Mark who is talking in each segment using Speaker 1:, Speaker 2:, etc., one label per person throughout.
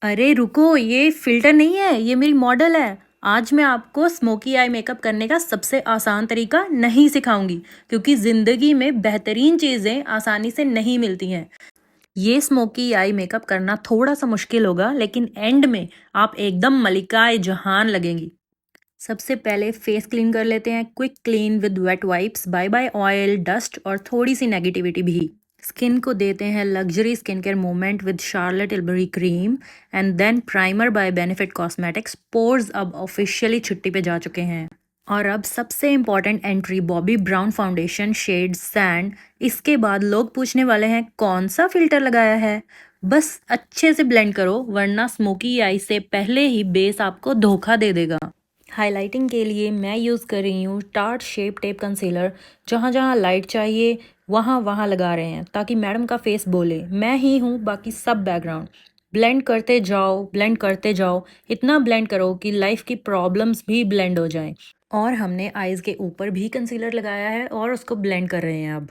Speaker 1: अरे रुको, ये फ़िल्टर नहीं है, ये मेरी मॉडल है। आज मैं आपको स्मोकी आई मेकअप करने का सबसे आसान तरीका नहीं सिखाऊँगी, क्योंकि ज़िंदगी में बेहतरीन चीज़ें आसानी से नहीं मिलती हैं। ये स्मोकी आई मेकअप करना थोड़ा-सा मुश्किल होगा, लेकिन एंड में आप एकदम मलिका जहान लगेंगी। सबसे पहले फेस क्लीन कर लेते हैं। Quick clean with wet wipes, bye bye oil, dust और थोड़ी सी नेगेटिविटी भी। स्किन को देते हैं luxury skin care moment with Charlotte tilbury cream and then primer by Benefit Cosmetics. Pores अब ऑफिशियली छुट्टी पे जा चुके हैं। और अब सबसे important entry, Bobbi Brown foundation shade sand. इसके बाद लोग पूछने वाले हैं कौन सा फिल्टर लगाया है। बस अच्छे से ब्लेंड करो, वरना स्मोकी आई से पहले ही बेस आपको धोखा दे देगा। हाइलाइटिंग के लिए मैं यूज़ कर रही हूँ टार्ट शेप टेप कंसीलर। जहाँ जहाँ लाइट चाहिए वहाँ वहाँ लगा रहे हैं, ताकि मैडम का फेस बोले मैं ही हूँ, बाकी सब बैकग्राउंड। ब्लेंड करते जाओ, ब्लेंड करते जाओ। इतना ब्लेंड करो कि लाइफ की प्रॉब्लम्स भी ब्लेंड हो जाएं। और हमने आईज के ऊपर भी कंसीलर लगाया है और उसको ब्लेंड कर रहे हैं अब।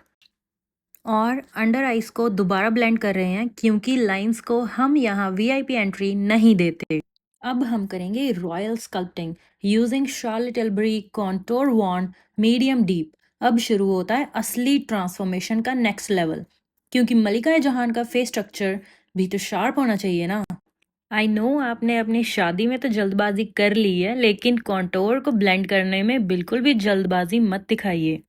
Speaker 1: और अंडर आईज को दोबारा ब्लेंड कर रहे हैं, क्योंकि लाइंस को हम यहाँ वीआईपी एंट्री नहीं देते। अब हम करेंगे royal sculpting using Charlotte tilbury contour wand medium deep. अब शुरू होता है असली ट्रांसफॉर्मेशन का नेक्स्ट लेवल, क्योंकि मलिका जहान का फेस स्ट्रक्चर भी तो शार्प होना चाहिए ना। आई नो आपने अपनी शादी में तो जल्दबाजी कर ली है, लेकिन कॉन्टोर को ब्लेंड करने में बिल्कुल भी जल्दबाजी मत दिखाइए।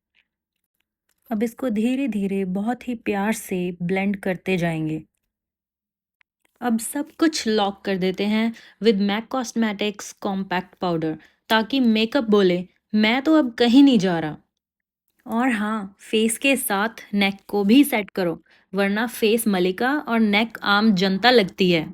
Speaker 1: अब इसको धीरे धीरे बहुत ही प्यार से ब्लेंड करते जाएंगे। अब सब कुछ लॉक कर देते हैं with MAC cosmetics compact powder, ताकि मेकअप बोले मैं तो अब कहीं नहीं जा रहा। और हाँ, फेस के साथ नेक को भी सेट करो, वरना फेस मलिका और नेक आम जनता लगती है।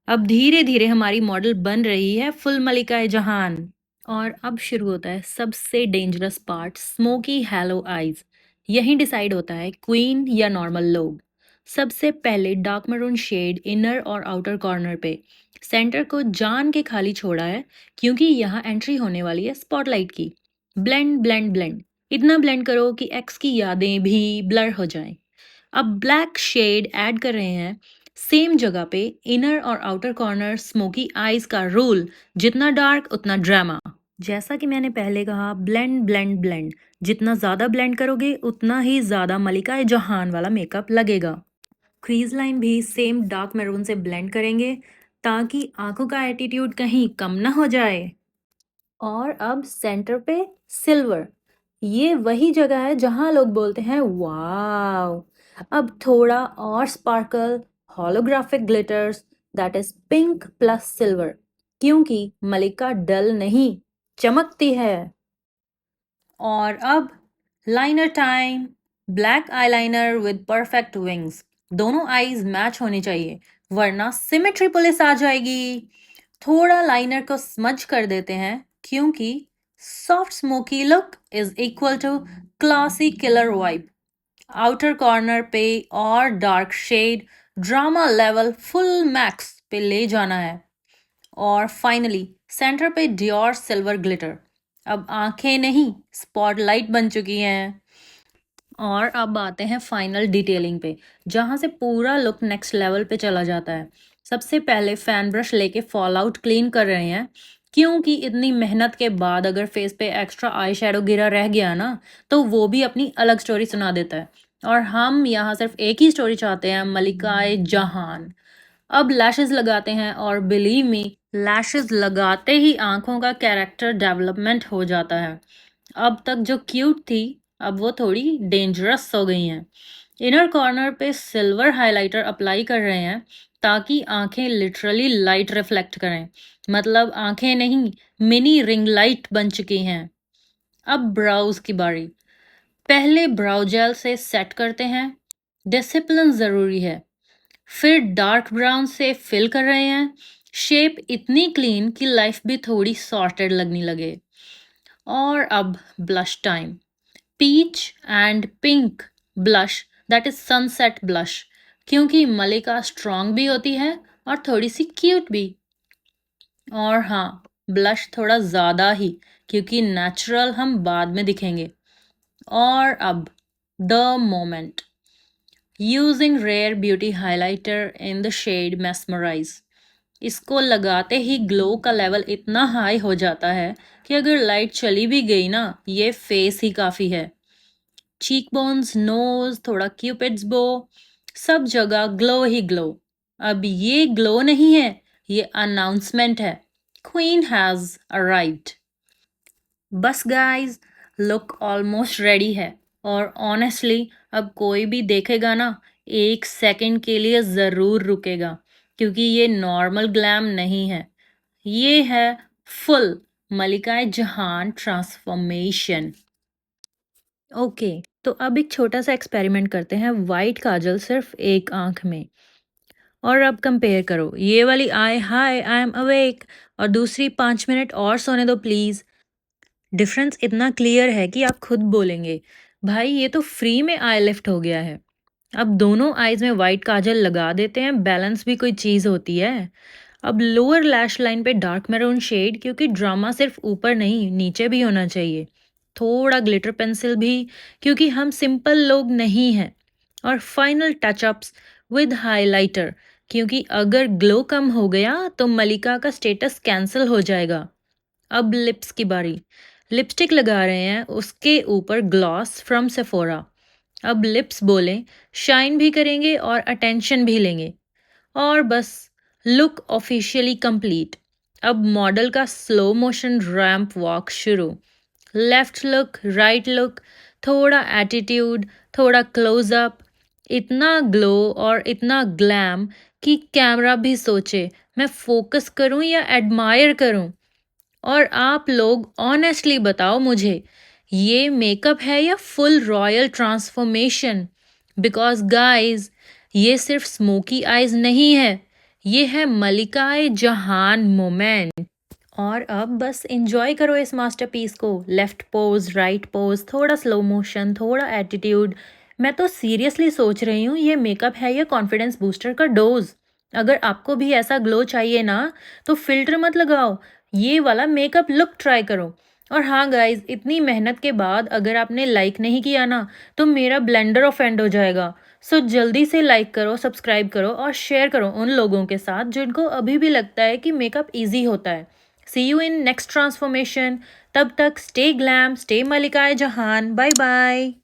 Speaker 1: अब धीरे धीरे हमारी मॉडल बन रही है फुल मलिका जहान। और अब शुरू होता है सबसे dangerous part, smoky hello eyes. यही डिसाइड होता है क्वीन या नॉर्मल लोग। सबसे पहले डार्क मरून शेड इनर और आउटर कॉर्नर पे। सेंटर को जान के खाली छोड़ा है, क्योंकि यहाँ एंट्री होने वाली है स्पॉटलाइट की। ब्लेंड ब्लेंड ब्लेंड, इतना ब्लेंड करो कि एक्स की यादें भी ब्लर हो जाएं। अब ब्लैक शेड ऐड कर रहे हैं सेम जगह पे। इनर और आउटर कॉर्नर स्मोकी आईज का रूल, जितना डार्क उतना ड्रामा। जैसा कि मैंने पहले कहा, ब्लेंड ब्लेंड ब्लेंड। जितना ज़्यादा ब्लेंड करोगे उतना ही ज़्यादा मलिका जहान वाला मेकअप लगेगा। क्रीज लाइन भी सेम डार्क मैरून से ब्लेंड करेंगे, ताकि आंखों का एटीट्यूड कहीं कम ना हो जाए। और अब सेंटर पे सिल्वर। ये वही जगह है जहां लोग बोलते हैं वाव। अब थोड़ा और sparkle, holographic glitters, that is pink plus silver, क्योंकि मलिका डल नहीं, चमकती है। और अब liner time. Black eyeliner with perfect wings. दोनों आईज मैच होनी चाहिए, वरना सिमेट्री पुलिस आ जाएगी। थोड़ा लाइनर को स्मज कर देते हैं, क्योंकि soft smoky look is equal to classy killer vibe. Outer corner पे और dark shade, drama level full max पे ले जाना है। और फाइनली सेंटर पे डियोर सिल्वर ग्लिटर। अब आंखें नहीं, स्पॉटलाइट बन चुकी हैं। और अब आते हैं फाइनल डिटेलिंग पे, जहाँ से पूरा लुक नेक्स्ट लेवल पे चला जाता है। सबसे पहले फैन ब्रश लेके फॉल आउट क्लीन कर रहे हैं, क्योंकि इतनी मेहनत के बाद अगर फेस पे एक्स्ट्रा आई शेडो गिरा रह गया ना, तो वो भी अपनी अलग स्टोरी सुना देता है। और हम यहाँ सिर्फ एक ही स्टोरी चाहते हैं, मलिकाए जहान। अब लैशेस लगाते हैं, और बिलीव मी, लैशेस लगाते ही आंखों का कैरेक्टर डेवलपमेंट हो जाता है। अब तक जो क्यूट थी, अब वो थोड़ी डेंजरस हो गई हैं। इनर कॉर्नर पे सिल्वर हाइलाइटर अप्लाई कर रहे हैं, ताकि आंखें लिटरली लाइट रिफ्लेक्ट करें। मतलब आंखें नहीं, मिनी रिंग लाइट बन चुकी हैं। अब ब्राउज की बारी। पहले ब्राउ जेल से सेट करते हैं, डिसिप्लिन ज़रूरी है। फिर डार्क ब्राउन से फिल कर रहे हैं, शेप इतनी क्लीन कि लाइफ भी थोड़ी सॉर्टेड लगने लगे। और अब blush time. Peach and pink blush, that is sunset blush, क्योंकि मलिका स्ट्रॉन्ग भी होती है और थोड़ी सी क्यूट भी। और हाँ, ब्लश थोड़ा ज़्यादा ही, क्योंकि नेचुरल हम बाद में दिखेंगे। और अब the moment, using Rare Beauty highlighter in the shade Mesmerize. इसको लगाते ही ग्लो का लेवल इतना हाई हो जाता है कि अगर लाइट चली भी गई ना, ये फेस ही काफ़ी है। चीक बोन्स, नोज, थोड़ा क्यूपिड्स बो, सब जगह ग्लो ही ग्लो। अब ये ग्लो नहीं है, ये अनाउंसमेंट है, क्वीन हैज अराइव्ड। बस गाइस, लुक ऑलमोस्ट रेडी है। और ऑनेस्टली अब कोई भी देखेगा ना, 1 सेकंड के लिए ज़रूर रुकेगा, क्योंकि ये नॉर्मल ग्लैम नहीं है, ये है फुल मलिकाए जहान ट्रांसफॉर्मेशन। ओके, तो अब एक छोटा सा एक्सपेरिमेंट करते हैं, वाइट काजल सिर्फ एक आंख में। और अब कंपेयर करो, ये वाली आई हाय आई एम अवेक और दूसरी 5 मिनट और सोने दो प्लीज़। डिफरेंस इतना क्लियर है कि आप खुद बोलेंगे, भाई ये तो फ्री में आई लिफ्ट हो गया है। अब दोनों आईज में वाइट काजल लगा देते हैं, बैलेंस भी कोई चीज़ होती है। अब लोअर लैश लाइन पे डार्क मैरून शेड, क्योंकि ड्रामा सिर्फ ऊपर नहीं नीचे भी होना चाहिए। थोड़ा ग्लिटर पेंसिल भी, क्योंकि हम सिंपल लोग नहीं हैं। और फाइनल टचअप्स विद हाइलाइटर, क्योंकि अगर ग्लो कम हो गया तो मलिका का स्टेटस कैंसिल हो जाएगा। अब लिप्स की बारी। लिपस्टिक लगा रहे हैं, उसके ऊपर ग्लॉस फ्रॉम सेफोरा। अब लिप्स बोलें, शाइन भी करेंगे और अटेंशन भी लेंगे। और बस, लुक ऑफिशियली कंप्लीट। अब मॉडल का स्लो मोशन रैंप वॉक शुरू। लेफ्ट लुक, राइट लुक, थोड़ा एटीट्यूड, थोड़ा क्लोजअप। इतना ग्लो और इतना ग्लैम कि कैमरा भी सोचे मैं फोकस करूं या एडमायर करूं। और आप लोग ऑनेस्टली बताओ मुझे, ये मेकअप है या full royal transformation? Because guys, ये सिर्फ स्मोकी आईज नहीं है, ये है मलिकाए जहान मोमेंट। और अब बस एंजॉय करो इस मास्टरपीस को। लेफ्ट पोज, राइट पोज, थोड़ा स्लो मोशन, थोड़ा एटीट्यूड। मैं तो सीरियसली सोच रही हूँ, ये मेकअप है या कॉन्फिडेंस बूस्टर का डोज। अगर आपको भी ऐसा ग्लो चाहिए ना, तो फिल्टर मत लगाओ, ये वाला मेकअप लुक ट्राई करो। और हाँ गाइज, इतनी मेहनत के बाद अगर आपने लाइक नहीं किया ना, तो मेरा ब्लेंडर ऑफेंड हो जाएगा। सो जल्दी से लाइक करो, सब्सक्राइब करो और शेयर करो उन लोगों के साथ जिनको अभी भी लगता है कि मेकअप ईजी होता है। See you in next transformation. तब तक stay glam, stay Malika Jahan. Bye bye.